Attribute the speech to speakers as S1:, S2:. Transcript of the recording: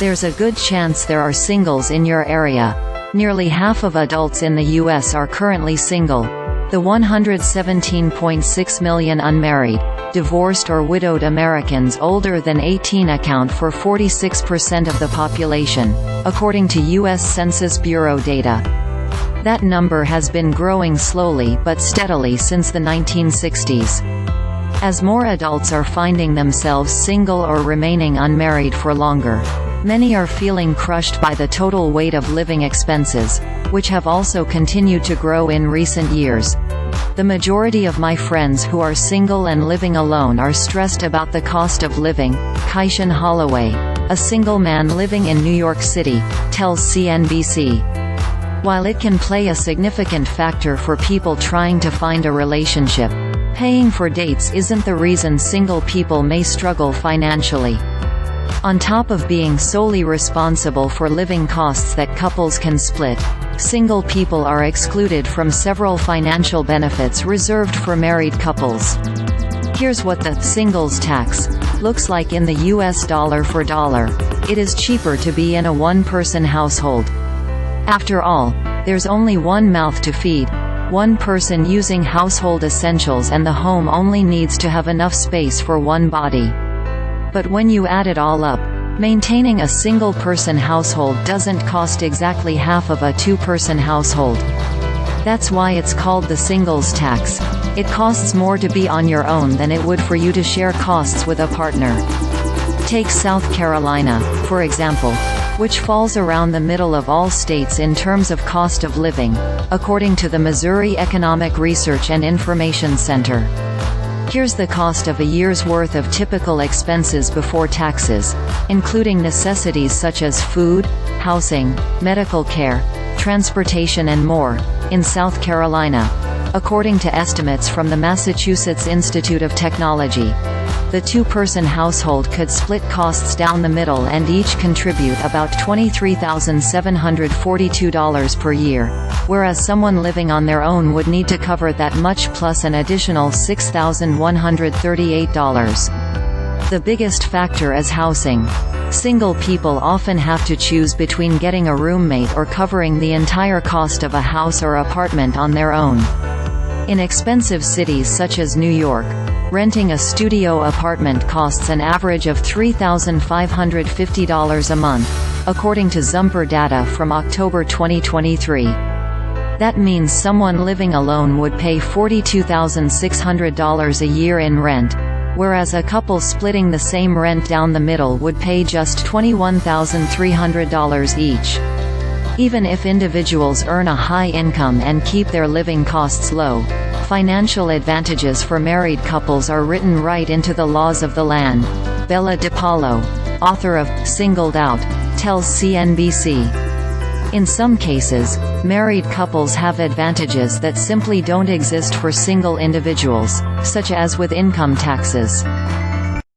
S1: There's a good chance there are singles in your area. Nearly half of adults in the U.S. are currently single. The 117.6 million unmarried, divorced or widowed Americans older than 18 account for 46% of the population, according to U.S. Census Bureau data. That number has been growing slowly but steadily since the 1960s. As more adults are finding themselves single or remaining unmarried for longer, many are feeling crushed by the total weight of living expenses, which have also continued to grow in recent years. The majority of my friends who are single and living alone are stressed about the cost of living, Kaishon Holloway, a single man living in New York City, tells CNBC. While it can play a significant factor for people trying to find a relationship, paying for dates isn't the reason single people may struggle financially. On top of being solely responsible for living costs that couples can split, single people are excluded from several financial benefits reserved for married couples. Here's what the singles tax looks like in the US dollar for dollar. It is cheaper to be in a one-person household. After all, there's only one mouth to feed, one person using household essentials, and the home only needs to have enough space for one body. But when you add it all up, maintaining a single-person household doesn't cost exactly half of a two-person household. That's why it's called the singles tax. It costs more to be on your own than it would for you to share costs with a partner. Take South Carolina, for example, which falls around the middle of all states in terms of cost of living, according to the Missouri Economic Research and Information Center. Here's the cost of a year's worth of typical expenses before taxes, including necessities such as food, housing, medical care, transportation and more, in South Carolina, according to estimates from the Massachusetts Institute of Technology. The two-person household could split costs down the middle and each contribute about $23,742 per year, whereas someone living on their own would need to cover that much plus an additional $6,138. The biggest factor is housing. Single people often have to choose between getting a roommate or covering the entire cost of a house or apartment on their own. In expensive cities such as New York, renting a studio apartment costs an average of $3,550 a month, according to Zumper data from October 2023. That means someone living alone would pay $42,600 a year in rent, whereas a couple splitting the same rent down the middle would pay just $21,300 each. Even if individuals earn a high income and keep their living costs low, financial advantages for married couples are written right into the laws of the land. Bella DePaulo, author of Singled Out, tells CNBC. In some cases, married couples have advantages that simply don't exist for single individuals, such as with income taxes.